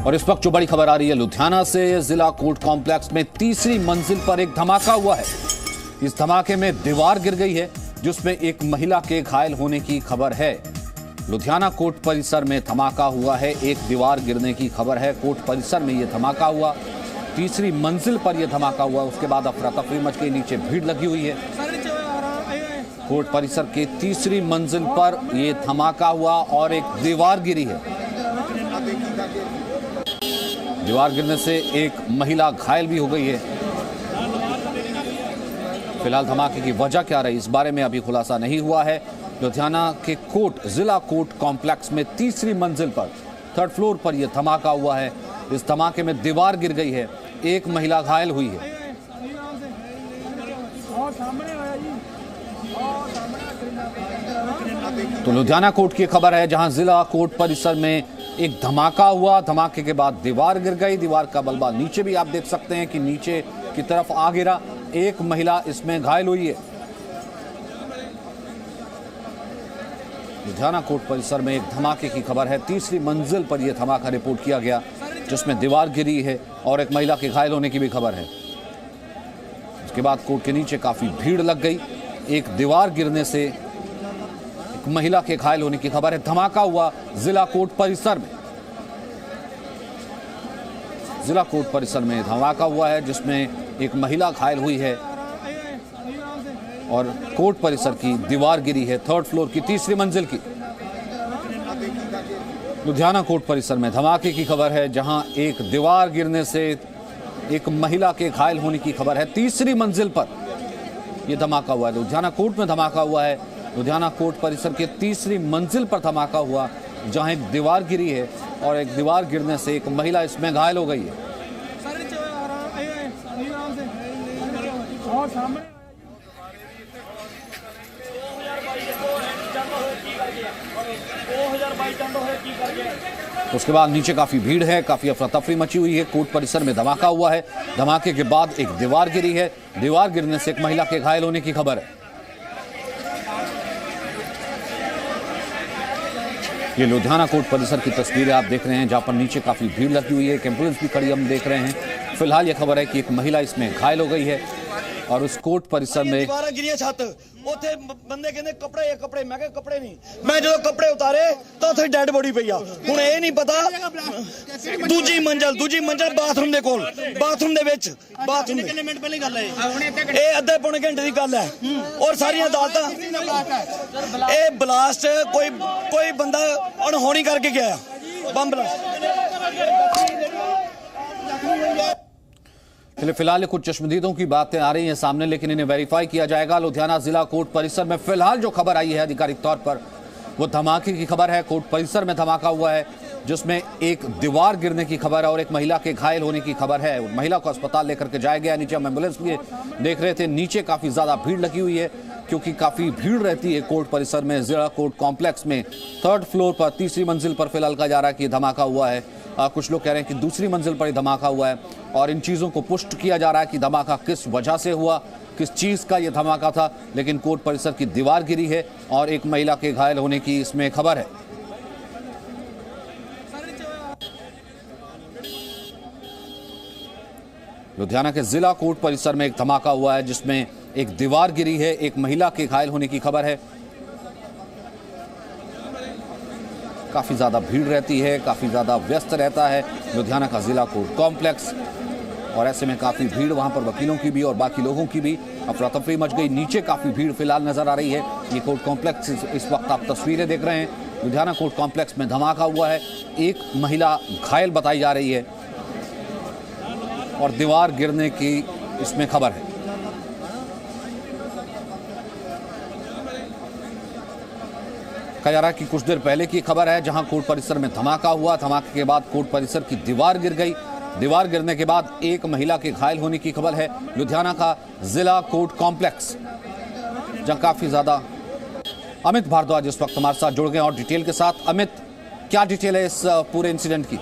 और इस वक्त जो बड़ी खबर आ रही है लुधियाना से, जिला कोर्ट कॉम्प्लेक्स में तीसरी मंजिल पर एक धमाका हुआ है। इस धमाके में दीवार गिर गई है जिसमें एक महिला के घायल होने की खबर है। लुधियाना कोर्ट परिसर में धमाका हुआ है, एक दीवार गिरने की खबर है। कोर्ट परिसर में यह धमाका हुआ, तीसरी मंजिल पर यह धमाका हुआ। उसके बाद अफरा तफरी मच गई, नीचे भीड़ लगी हुई है। कोर्ट परिसर के तीसरी मंजिल पर यह धमाका हुआ और एक दीवार गिरी है। दीवार गिरने से एक महिला घायल भी हो गई है। फिलहाल धमाके की वजह क्या रही, इस बारे में अभी खुलासा नहीं हुआ है। लुधियाना के जिला कोर्ट कॉम्प्लेक्स में तीसरी मंजिल पर, थर्ड फ्लोर पर यह धमाका हुआ है। इस धमाके में दीवार गिर गई है, एक महिला घायल हुई है। तो लुधियाना कोर्ट की खबर है जहां जिला कोर्ट परिसर में एक धमाका हुआ। धमाके के बाद दीवार गिर गई। दीवार का मलबा नीचे भी आप देख सकते हैं कि नीचे की तरफ आ गिरा। एक महिला इसमें घायल हुई है। लुधियाना कोर्ट परिसर में एक धमाके की खबर है। तीसरी मंजिल पर यह धमाका रिपोर्ट किया गया जिसमें दीवार गिरी है और एक महिला के घायल होने की भी खबर है। उसके बाद कोर्ट के नीचे काफी भीड़ लग गई। एक दीवार गिरने से एक महिला के घायल होने की खबर है। धमाका हुआ जिला कोर्ट परिसर में। जिला कोर्ट परिसर में धमाका हुआ है जिसमें एक महिला घायल हुई है और कोर्ट परिसर की दीवार गिरी है, थर्ड फ्लोर की तीसरी मंजिल की। लुधियाना कोर्ट परिसर में धमाके की खबर है जहां एक दीवार गिरने से एक महिला के घायल होने की खबर है। तीसरी मंजिल पर यह धमाका हुआ है। लुधियाना कोर्ट में धमाका हुआ है। लुधियाना कोर्ट परिसर के तीसरी मंजिल पर धमाका हुआ जहां एक दीवार गिरी है और एक दीवार गिरने से एक महिला इसमें घायल हो गई है। तो उसके बाद नीचे काफी भीड़ है, काफी अफरा तफरी मची हुई है। कोर्ट परिसर में धमाका हुआ है। धमाके के बाद एक दीवार गिरी है। दीवार गिरने से एक महिला के घायल होने की खबर है। ये लुधियाना कोर्ट परिसर की तस्वीरें आप देख रहे हैं जहां पर नीचे काफी भीड़ लगी हुई है। एक एम्बुलेंस भी खड़ी हम देख रहे हैं। फिलहाल यह खबर है कि एक महिला इसमें घायल हो गई है और उस कोर्ट परिसर में बंदे कहते कपड़े कपड़े, मैं कहा कपड़े नहीं। मैं जो कपड़े उतारे तो उत्थे डेड बॉडी पई आ। हुण ये नहीं पता दूजी मंजिल बाथरूम दे कोल, बाथरूम दे विच, बाथरूम कितने मिनट पहले गल है ये अद्धे पौने घंटे दी गल है। और सारी अदालतां ये ब्लास्ट कोई बंदा अनहोनी करके गया, बम चलिए फिलहाल कुछ चश्मदीदों की बातें आ रही हैं सामने, लेकिन इन्हें वेरीफाई किया जाएगा। लुधियाना जिला कोर्ट परिसर में फिलहाल जो खबर आई है आधिकारिक तौर पर वो धमाके की खबर है। कोर्ट परिसर में धमाका हुआ है जिसमें एक दीवार गिरने की खबर है और एक महिला के घायल होने की खबर है। महिला को अस्पताल लेकर के जाया गया। नीचे हम एम्बुलेंस भी देख रहे थे। नीचे काफी ज्यादा भीड़ लगी हुई है क्योंकि काफी भीड़ रहती है कोर्ट परिसर में। जिला कोर्ट कॉम्प्लेक्स में थर्ड फ्लोर पर तीसरी मंजिल पर फिलहाल कहा जा रहा है कि धमाका हुआ है। कुछ लोग कह रहे हैं कि दूसरी मंजिल पर ही धमाका हुआ है और इन चीज़ों को पुष्ट किया जा रहा है कि धमाका किस वजह से हुआ, किस चीज़ का यह धमाका था। लेकिन कोर्ट परिसर की दीवार गिरी है और एक महिला के घायल होने की इसमें खबर है। लुधियाना के जिला कोर्ट परिसर में एक धमाका हुआ है जिसमें एक दीवार गिरी है, एक महिला के घायल होने की खबर है। काफी ज्यादा भीड़ रहती है, काफी ज्यादा व्यस्त रहता है लुधियाना का जिला कोर्ट कॉम्प्लेक्स और ऐसे में काफी भीड़ वहां पर वकीलों की भी और बाकी लोगों की भी। अफरा तफरी मच गई। नीचे काफी भीड़ फिलहाल नजर आ रही है। ये कोर्ट कॉम्प्लेक्स इस वक्त आप तस्वीरें देख रहे हैं। लुधियाना कोर्ट कॉम्प्लेक्स में धमाका हुआ है। एक महिला घायल बताई जा रही है और दीवार गिरने की इसमें खबर है। कहा जा रहा है कि कुछ देर पहले की खबर है जहां कोर्ट परिसर में धमाका हुआ। धमाके के बाद कोर्ट परिसर की दीवार गिर गई। दीवार गिरने के बाद एक महिला के घायल होने की खबर है। लुधियाना का जिला कोर्ट कॉम्प्लेक्स जहां काफी ज्यादा। अमित भारद्वाज इस वक्त हमारे साथ जुड़ गए और डिटेल के साथ। अमित, क्या डिटेल है इस पूरे इंसिडेंट की?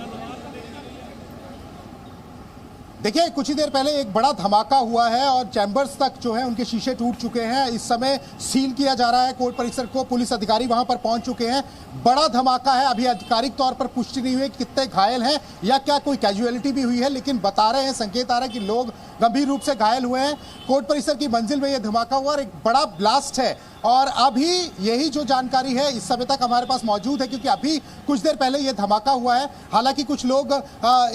देखिए, कुछ ही देर पहले एक बड़ा धमाका हुआ है और चैम्बर्स तक जो है उनके शीशे टूट चुके हैं। इस समय सील किया जा रहा है कोर्ट परिसर को, पुलिस अधिकारी वहां पर पहुंच चुके हैं। बड़ा धमाका है, अभी आधिकारिक तौर पर पुष्टि नहीं हुई है कितने घायल हैं या क्या कोई कैजुअलिटी भी हुई है, लेकिन बता रहे हैं, संकेत आ रहा है कि लोग गंभीर रूप से घायल हुए हैं। कोर्ट परिसर की मंजिल में यह धमाका हुआ और एक बड़ा ब्लास्ट है और अभी यही जो जानकारी है इस समय तक हमारे पास मौजूद है, क्योंकि अभी कुछ देर पहले यह धमाका हुआ है। हालांकि कुछ लोग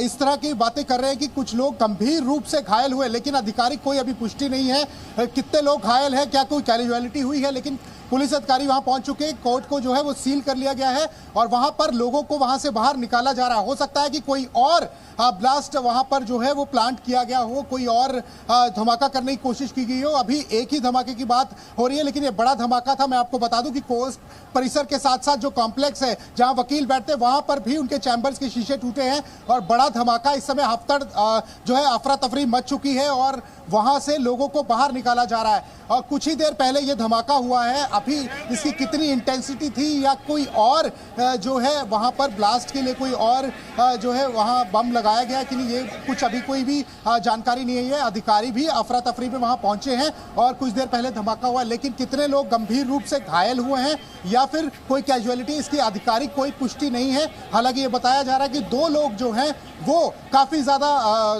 इस तरह की बातें कर रहे हैं कि कुछ लोग गंभीर रूप से घायल हुए, लेकिन आधिकारिक कोई अभी पुष्टि नहीं है कितने लोग घायल हैं, क्या कोई कैजुअलिटी हुई है। लेकिन पुलिस अधिकारी वहां पहुंच चुके हैं, कोर्ट को जो है वो सील कर लिया गया है और वहां पर लोगों को वहां से बाहर निकाला जा रहा है। हो सकता है कि कोई और ब्लास्ट वहां पर जो है वो प्लांट किया गया हो, कोई और धमाका करने की कोशिश की गई हो। अभी एक ही धमाके की बात हो रही है, लेकिन ये बड़ा धमाका था। मैं आपको बता दूं कि कोर्ट परिसर के साथ साथ जो कॉम्प्लेक्स है जहां वकील बैठते हैं वहां पर भी उनके चैम्बर्स के शीशे टूटे हैं और बड़ा धमाका। इस समय हफ्तड़ जो है अफरा तफरी मच चुकी है और वहां से लोगों को बाहर निकाला जा रहा है। और कुछ ही देर पहले ये धमाका हुआ है, अभी इसकी कितनी इंटेंसिटी थी या कोई और जो है वहां पर ब्लास्ट के लिए कोई और जो है वहां बम लगाया गया कि नहीं, ये कुछ अभी कोई भी जानकारी नहीं है। अधिकारी भी अफरा तफरी में वहां पहुंचे हैं और कुछ देर पहले धमाका हुआ, लेकिन कितने लोग गंभीर रूप से घायल हुए हैं या फिर कोई कैजुअलिटी, इसकी आधिकारिक कोई पुष्टि नहीं है। हालांकि ये बताया जा रहा है कि 2 लोग जो हैं वो काफी ज्यादा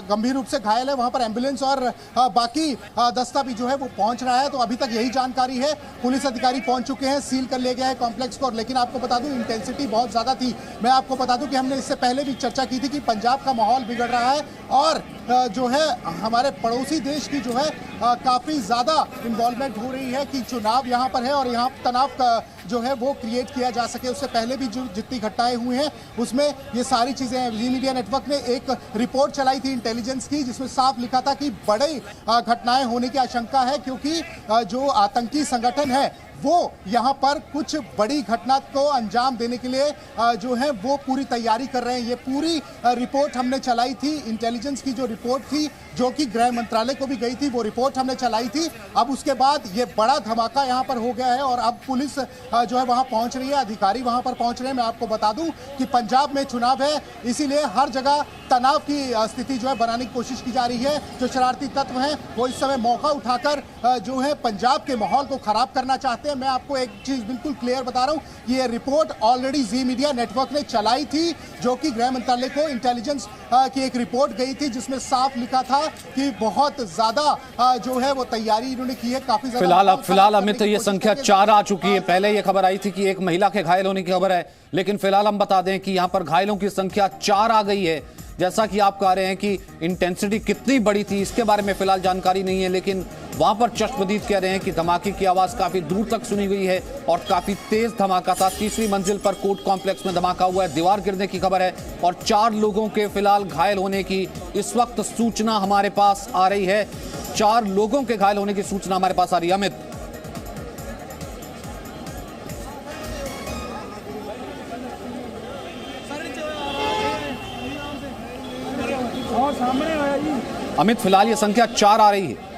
गंभीर रूप से घायल है, वहां पर एम्बुलेंस और बाकी दस्ता भी जो है वो पहुंच रहा है। तो अभी तक यही जानकारी है। पुलिस अधिकारी पहुंच चुके हैं, सील कर लिया गया है कॉम्प्लेक्स को। लेकिन आपको बता दूं इंटेंसिटी बहुत ज्यादा थी। मैं आपको बता दूं कि हमने इससे पहले भी चर्चा की थी कि पंजाब का माहौल बिगड़ रहा है और जो है हमारे पड़ोसी देश की जो है काफी ज्यादा इन्वॉल्वमेंट हो रही है कि चुनाव यहाँ पर है और यहाँ तनाव का जो है वो क्रिएट किया जा सके। उससे पहले भी जो जितनी घटनाएं हुई हैं उसमें ये सारी चीजें हैं। जी मीडिया नेटवर्क ने एक रिपोर्ट चलाई थी इंटेलिजेंस की, जिसमें साफ लिखा था कि बड़ी घटनाएं होने की आशंका है, क्योंकि जो आतंकी संगठन है वो यहाँ पर कुछ बड़ी घटना को अंजाम देने के लिए जो है वो पूरी तैयारी कर रहे हैं। ये पूरी रिपोर्ट हमने चलाई थी, इंटेलिजेंस की जो रिपोर्ट थी जो कि गृह मंत्रालय को भी गई थी, वो रिपोर्ट हमने चलाई थी। अब उसके बाद ये बड़ा धमाका यहाँ पर हो गया है और अब पुलिस जो है वहाँ पहुँच रही है, अधिकारी वहाँ पर पहुँच रहे हैं। मैं आपको बता दूं कि पंजाब में चुनाव है, इसीलिए हर जगह तनाव की स्थिति जो है बनाने की कोशिश की जा रही है। जो शरारती तत्व हैं वो इस समय मौका उठाकर जो है पंजाब के माहौल को खराब करना चाहते हैं। मैं आपको एक चीज बिल्कुल क्लियर बता रहा हूं कि ये रिपोर्ट ऑलरेडी जी मीडिया नेटवर्क ने चलाई थी, जो कि गृह मंत्रालय को इंटेलिजेंस की एक रिपोर्ट गई थी, जिसमें साफ लिखा था कि बहुत ज्यादा जो है वो तैयारी इन्होंने की है। काफी ज्यादा फिलहाल अमित ये संख्या 4 आ चुकी है। पहले ये खबर आई थी कि एक महिला के घायल होने की खबर है, लेकिन फिलहाल हम बता दें कि यहां पर घायलों की संख्या 4 आ गई है। जैसा कि आप कह रहे हैं कि इंटेंसिटी कितनी बड़ी थी इसके बारे में फिलहाल जानकारी नहीं है, लेकिन वहां पर चश्मदीद कह रहे हैं कि धमाके की आवाज काफी दूर तक सुनी गई है और काफी तेज धमाका था। 3री मंजिल पर कोर्ट कॉम्प्लेक्स में धमाका हुआ है, दीवार गिरने की खबर है और 4 लोगों के फिलहाल घायल होने की इस वक्त सूचना हमारे पास आ रही है। 4 लोगों के घायल होने की सूचना हमारे पास आ रही है। अमित, अमित फिलहाल ये संख्या 4 आ रही है।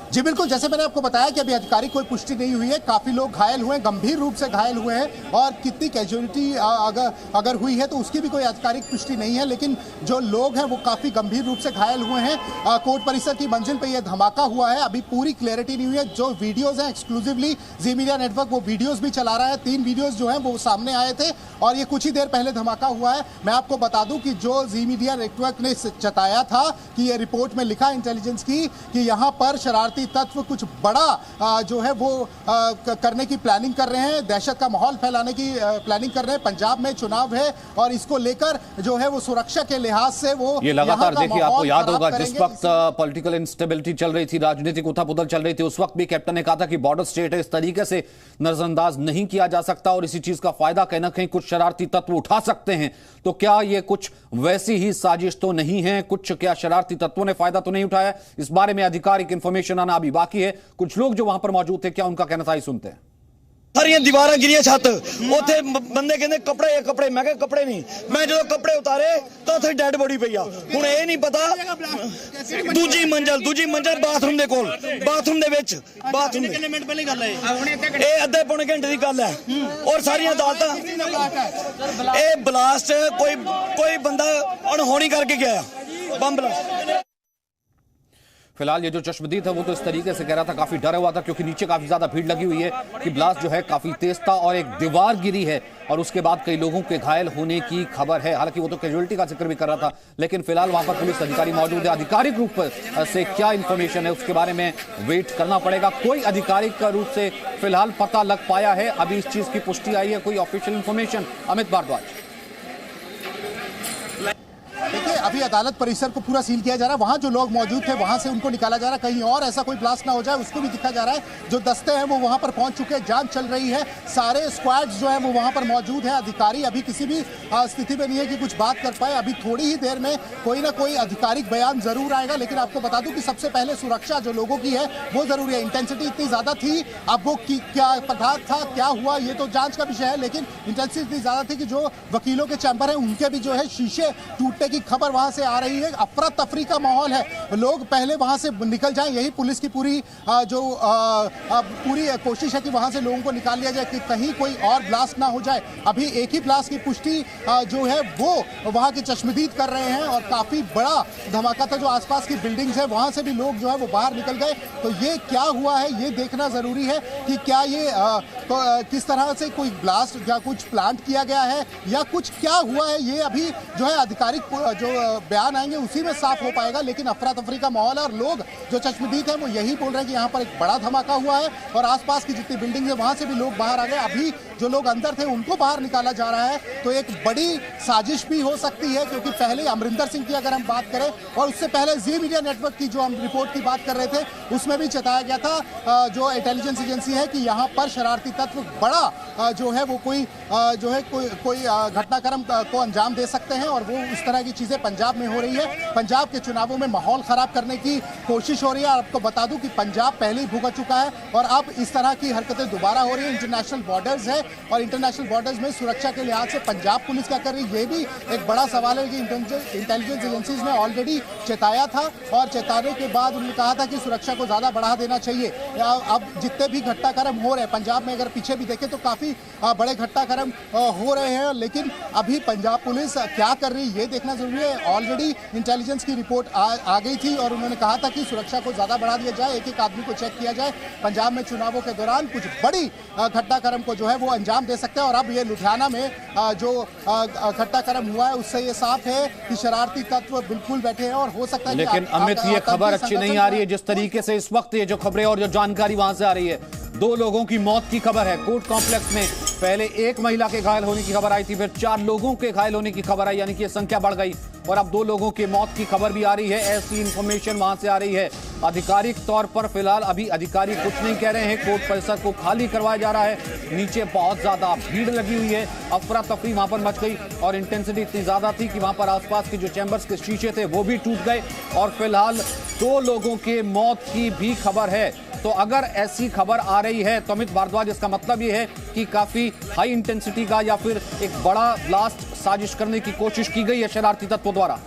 जी बिल्कुल, जैसे मैंने आपको बताया कि अभी आधिकारिक कोई पुष्टि नहीं हुई है। काफी लोग घायल हुए हैं, गंभीर रूप से घायल हुए हैं और कितनी कैजुअलिटी अगर हुई है तो उसकी भी कोई आधिकारिक पुष्टि नहीं है, लेकिन जो लोग हैं वो काफी गंभीर रूप से घायल हुए हैं। कोर्ट परिसर की मंजिल पे यह धमाका हुआ है, अभी पूरी क्लैरिटी नहीं हुई है। जो वीडियोज हैं एक्सक्लूसिवली जी मीडिया नेटवर्क वो वीडियोज भी चला रहा है। 3 वीडियोज जो है वो सामने आए थे और ये कुछ ही देर पहले धमाका हुआ है। मैं आपको बता दूं कि जो जी मीडिया नेटवर्क ने जताया था कि ये रिपोर्ट में लिखा इंटेलिजेंस की कि यहाँ पर शरारती तत्व कुछ बड़ा जो है वो करने की प्लानिंग कर रहे हैं, दहशत का माहौल फैलाने की प्लानिंग कर रहे हैं। पंजाब में चुनाव है और इसको लेकर जो है वो सुरक्षा के लिहाज से वो ये लगातार देखिए, आपको याद होगा जिस वक्त पॉलिटिकल इंस्टेबिलिटी चल रही थी, राजनीतिक उथल-पुथल चल रही थी, उस वक्त भी कैप्टन ने कहा था कि बॉर्डर स्टेट है, इस तरीके से नजरअंदाज नहीं किया जा सकता और इसी चीज का फायदा कहीं ना कहीं कुछ शरारती तत्व उठा सकते हैं। तो क्या ये कुछ वैसी ही साजिश तो नहीं है? कुछ क्या शरारती तत्वों ने फायदा तो नहीं उठाया? इस बारे में आधिकारिक इंफॉर्मेशन आना अभी बाकी है। कुछ लोग जो वहां पर मौजूद थे, क्या उनका कहना था, सुनते हैं। ਸਾਰੀਆਂ ਦੀਵਾਰਾਂ ਗਿਰੀਆਂ ਛੱਤ ਉੱਥੇ ਬੰਦੇ ਕਹਿੰਦੇ ਕੱਪੜੇ ਮੈਂ ਕਿਹਾ ਕੱਪੜੇ ਨਹੀਂ ਮੈਂ ਜਦੋਂ ਕੱਪੜੇ ਉਤਾਰੇ ਤਾਂ ਉੱਥੇ ਡੈੱਡ ਬੋਡੀ ਪਈ ਆ ਹੁਣ ਇਹ ਨਹੀਂ ਪਤਾ ਦੂਜੀ ਮੰਜ਼ਲ ਬਾਥਰੂਮ ਦੇ ਕੋਲ ਬਾਥਰੂਮ ਦੇ ਵਿੱਚ ਬਾਥਰੂਮ ਕਿੰਨੇ ਮਿੰਟ ਪਹਿਲੇ ਗੱਲ ਹੈ ਇਹ ਅੱਧੇ ਪੌਣੇ ਘੰਟੇ ਦੀ ਗੱਲ ਹੈ ਔਰ ਸਾਰੀਆਂ ਅਦਾਲਤਾਂ ਇਹ ਬਲਾਸਟ ਕੋਈ ਬੰਦਾ ਅਣਹੋਣੀ ਕਰਕੇ ਗਿਆ बम ब्लास्ट। फिलहाल ये जो चश्मदीद है वो तो इस तरीके से कह रहा था, काफी डरा हुआ था क्योंकि नीचे काफी ज्यादा भीड़ लगी हुई है कि ब्लास्ट जो है काफी तेज था और एक दीवार गिरी है और उसके बाद कई लोगों के घायल होने की खबर है। हालांकि वो तो कैजुअलिटी का जिक्र भी कर रहा था, लेकिन फिलहाल वहां पर पुलिस अधिकारी मौजूद है। आधिकारिक रूप से क्या इंफॉर्मेशन है उसके बारे में वेट करना पड़ेगा। कोई आधिकारिक रूप से फिलहाल पता लग पाया है, अभी इस चीज की पुष्टि आई है, कोई ऑफिशियल इंफॉर्मेशन? अमित भारद्वाज। देखिए, अभी अदालत परिसर को पूरा सील किया जा रहा है। वहां जो लोग मौजूद थे वहां से उनको निकाला जा रहा है, कहीं और ऐसा कोई ब्लास्ट ना हो जाए उसको भी दिखा जा रहा है। जो दस्ते हैं वो वहां पर पहुंच चुके हैं, जांच चल रही है, सारे स्क्वाड्स जो है वो वहां पर मौजूद है। अधिकारी अभी किसी भी स्थिति में नहीं है कि कुछ बात कर पाए। अभी थोड़ी ही देर में कोई ना कोई आधिकारिक बयान जरूर आएगा, लेकिन आपको बता दूं कि सबसे पहले सुरक्षा जो लोगों की है वो जरूरी है। इंटेंसिटी इतनी ज्यादा थी, अब वो क्या पदार्थ था, क्या हुआ, ये तो जांच का विषय है, लेकिन इंटेंसिटी इतनी ज्यादा थी कि जो वकीलों के चैंबर है उनके भी जो है शीशे टूटने की खबर वहां से आ रही है। अफरा तफरी का माहौल है, लोग पहले वहां से निकल जाएं, यही पुलिस की पूरी कोशिश है कि वहां से लोगों को निकाल लिया जाए कि कहीं कोई और ब्लास्ट ना हो जाए। अभी एक ही ब्लास्ट की पुष्टि जो है वो वहां के चश्मदीद कर रहे हैं और काफी बड़ा धमाका था। जो आसपास की बिल्डिंग्स है वहां से भी लोग जो है वो बाहर निकल गए। तो ये क्या हुआ है ये देखना जरूरी है कि क्या ये किस तरह से कोई ब्लास्ट या कुछ प्लांट किया गया है या कुछ क्या हुआ है, ये अभी जो है आधिकारिक जो बयान आएंगे उसी में साफ हो पाएगा। लेकिन अफरा तफरी का माहौल है और लोग जो चश्मदीद है वो यही बोल रहे हैं कि यहाँ पर एक बड़ा धमाका हुआ है और आसपास की जितनी बिल्डिंग है वहां से भी लोग बाहर आ गए। अभी जो लोग अंदर थे उनको बाहर निकाला जा रहा है। तो एक बड़ी साजिश भी हो सकती है, क्योंकि पहले अमरिंदर सिंह की अगर हम बात करें और उससे पहले जी मीडिया नेटवर्क की जो हम रिपोर्ट की बात कर रहे थे उसमें भी चेताया गया था जो इंटेलिजेंस एजेंसी है कि यहाँ पर शरारती तत्व बड़ा जो है वो कोई घटनाक्रम को अंजाम दे सकते हैं और वो उस तरह की चीजें पंजाब में हो रही है। पंजाब के चुनावों में माहौल खराब करने की कोशिश हो रही है। आपको बता दूं कि पंजाब पहले ही भुगत चुका है और अब इस तरह की हरकतें दोबारा हो रही है। इंटरनेशनल बॉर्डर्स है और इंटरनेशनल बॉर्डर्स में सुरक्षा के लिहाज से पंजाब पुलिस क्या कर रही है, ये भी एक बड़ा सवाल है कि इंटेलिजेंस एजेंसीज ने ऑलरेडी चेताया था और चेताने के बाद उन्होंने कहा था कि सुरक्षा को ज्यादा बढ़ा देना चाहिए। अब जितने भी घटनाक्रम हो रहे हैं पंजाब में, अगर पीछे भी देखें तो काफी बड़े घटनाक्रम हो रहे हैं, लेकिन अभी पंजाब पुलिस क्या कर रही है ये देखना जरूरी है। ऑलरेडी इंटेलिजेंस की रिपोर्ट आ गई थी और उन्होंने कहा था कि सुरक्षा को ज्यादा बढ़ा दिया जाए, एक एक आदमी को चेक किया जाए। पंजाब में चुनावों के दौरान कुछ बड़ी घटनाक्रम को जो है वो अंजाम दे सकते हैं और अब ये लुधियाना में जो घटनाक्रम हुआ है उससे ये साफ है कि शरारती तत्व बिल्कुल बैठे हैं और हो सकता है। लेकिन अमित, ये खबर अच्छी नहीं आ रही है जिस तरीके से इस वक्त ये जो खबरें और जो जानकारी वहां से आ रही है। 2 लोगों की मौत की खबर है कोर्ट कॉम्प्लेक्स में। पहले 1 महिला के घायल होने की खबर आई थी, फिर 4 लोगों के घायल होने की खबर आई, यानी कि संख्या बढ़ गई और अब 2 लोगों की मौत की खबर भी आ रही है। ऐसी इंफॉर्मेशन वहां से आ रही है। आधिकारिक तौर पर फिलहाल अभी अधिकारी कुछ नहीं कह रहे हैं। कोर्ट परिसर को खाली करवाया जा रहा है। नीचे बहुत ज्यादा भीड़ लगी हुई है, अफरा तफरी वहां पर मच गई और इंटेंसिटी इतनी ज्यादा थी कि वहां पर आसपास के जो चैंबर्स के शीशे थे वो भी टूट गए और फिलहाल 2 लोगों के मौत की भी खबर है। तो अगर ऐसी खबर आ रही है तो अमित भारद्वाज, इसका मतलब यह है कि काफी हाई इंटेंसिटी का या फिर एक बड़ा ब्लास्ट साजिश करने की कोशिश की गई है शरारती तत्वों द्वारा।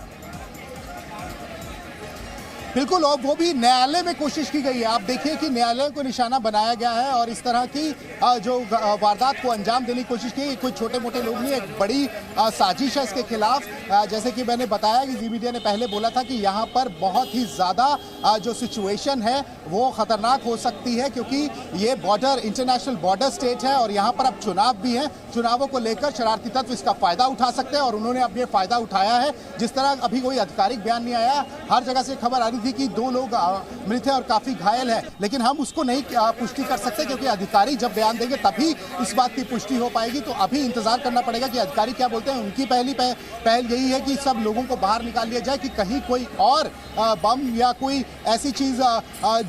बिल्कुल, और वो भी न्यायालय में कोशिश की गई है। आप देखिए कि न्यायालय को निशाना बनाया गया है और इस तरह की जो वारदात को अंजाम देने की कोशिश की, कोई छोटे मोटे लोग नहीं, एक बड़ी साजिश है इसके खिलाफ। जैसे कि मैंने बताया कि जी मीडिया ने पहले बोला था कि यहाँ पर बहुत ही ज़्यादा जो सिचुएशन है वो खतरनाक हो सकती है, क्योंकि ये बॉर्डर इंटरनेशनल बॉर्डर स्टेट है और यहाँ पर अब चुनाव भी है। चुनावों को लेकर शरारती तत्व इसका फायदा उठा सकते हैं और उन्होंने अब ये फायदा उठाया है। जिस तरह अभी कोई आधिकारिक बयान नहीं आया, हर जगह से खबर आ रही थी कि 2 लोग मृत हैं और काफी घायल है, लेकिन हम उसको नहीं पुष्टि कर सकते क्योंकि अधिकारी जब बयान देंगे तभी इस बात की पुष्टि हो पाएगी। तो अभी इंतजार करना पड़ेगा कि अधिकारी क्या बोलते हैं। उनकी पहल यही है कि सब लोगों को बाहर निकाल लिया जाए कि कहीं कोई और बम या कोई ऐसी चीज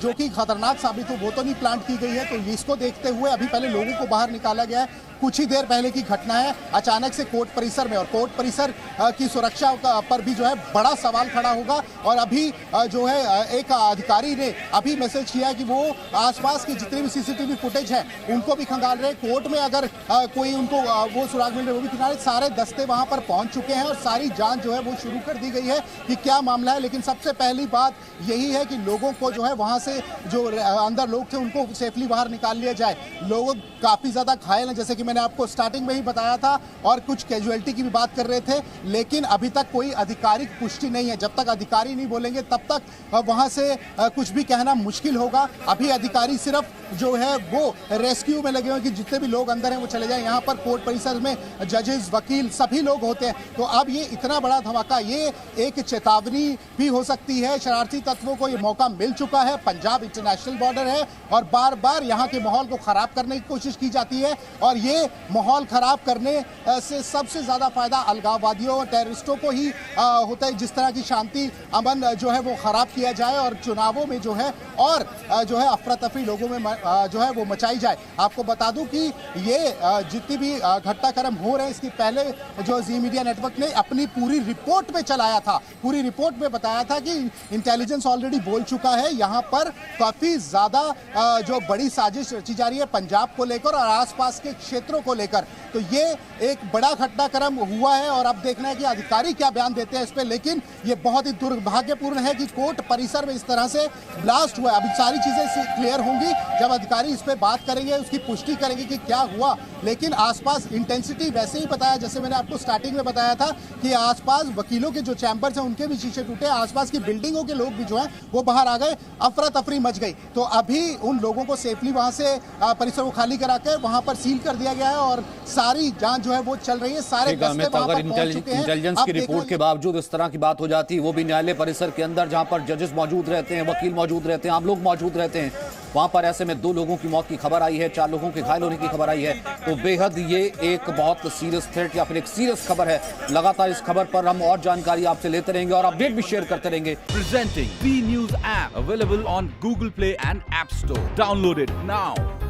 जो कि खतरनाक साबित हो वो तो नहीं प्लांट की गई है। तो इसको देखते हुए अभी पहले लोगों को बाहर निकाला गया है। कुछ ही देर पहले की घटना है। अचानक से कोर्ट परिसर में, और कोर्ट परिसर की सुरक्षा पर भी जो है बड़ा सवाल खड़ा होगा। और अभी जो है एक अधिकारी ने अभी मैसेज किया कि वो आसपास की जितनी भी सीसीटीवी फुटेज है उनको भी खंगाल रहे। कोर्ट में अगर कोई उनको वो सुराग मिल रहे वो भी खंगाल। सारे दस्ते वहां पर पहुंच चुके हैं और सारी जांच जो है वो शुरू कर दी गई है कि क्या मामला है। लेकिन सबसे पहली बात यही है कि लोगों को जो है वहां से जो अंदर लोग थे उनको सेफली बाहर निकाल लिया जाए। लोग काफी ज्यादा घायल हैं, जैसे कि मैंने आपको स्टार्टिंग में ही बताया था, और कुछ कैजुअलिटी की भी बात कर रहे थे। लेकिन अभी तक कोई आधिकारिक पुष्टि नहीं है। जब तक अधिकारी नहीं बोलेंगे तब तक वहां से कुछ भी कहना मुश्किल होगा। अभी अधिकारी सिर्फ जो है वो रेस्क्यू में लगे हुए कि जितने भी लोग अंदर हैं वो चले जाएं। यहाँ पर कोर्ट परिसर में जजेस, वकील सभी लोग होते हैं। तो अब ये इतना बड़ा धमाका, ये एक चेतावनी भी हो सकती है। शरारती तत्वों को ये मौका मिल चुका है। पंजाब इंटरनेशनल बॉर्डर है और बार बार यहाँ के माहौल को खराब करने की कोशिश की जाती है। और ये माहौल खराब करने से सबसे ज्यादा फायदा अलगाववादियों और टेररिस्टों को ही होता है। जिस तरह की शांति अमन जो है वो खराब किया जाए और चुनावों में जो है और जो है अफरा तफरी लोगों में जो है वो मचाई जाए। आपको बता दूं कि ये जितनी भी घटनाक्रम हो रहे हैं इसके पहले जो जी मीडिया नेटवर्क ने अपनी पूरी रिपोर्ट में चलाया था, पूरी रिपोर्ट में बताया था कि इंटेलिजेंस ऑलरेडी बोल चुका है यहाँ पर काफी ज्यादा जो बड़ी साजिश रची जा रही है पंजाब को लेकर और आसपास के क्षेत्रों को लेकर। तो ये एक बड़ा घटनाक्रम हुआ है और अब देखना है कि अधिकारी क्या बयान देते हैं इस पे। लेकिन ये बहुत ही दुर्भाग्यपूर्ण है कि कोर्ट परिसर में इस तरह से ब्लास्ट हुआ। अभी सारी चीजें क्लियर होंगी जब अधिकारी इस पे बात करेंगे, उसकी पुष्टि करेंगे कि क्या हुआ। लेकिन आसपास इंटेंसिटी वैसे ही बताया, जैसे मैंने आपको स्टार्टिंग में बताया था कि आसपास वकीलों के जो चैम्बर्स हैं उनके भी शीशे टूटे, आसपास की बिल्डिंगों के लोग भी जो हैं वो बाहर आ गए, अफरा तफरी मच गई। तो अभी उन लोगों को सेफली वहां से परिसर को खाली कराकर वहां पर सील कर दिया गया है और सारी जांच जो है वो चल रही है। सारे दस्ते वहां पर पहुंच चुके हैं। इंटेलिजेंस की रिपोर्ट के बावजूद इस तरह की बात हो जाती है, वो भी न्यायालय परिसर के अंदर जहां पर जजेस मौजूद रहते हैं, वकील मौजूद रहते हैं, आम लोग मौजूद रहते हैं। वहां पर ऐसे में 2 लोगों की मौत की खबर आई है, 4 लोगों के घायल होने की खबर आई है। तो बेहद ये एक बहुत सीरियस थ्रेट या फिर एक सीरियस खबर है। लगातार इस खबर पर हम और जानकारी आपसे लेते रहेंगे और अपडेट भी शेयर करते रहेंगे। Presenting B News app available on Google Play and App Store. Download it now.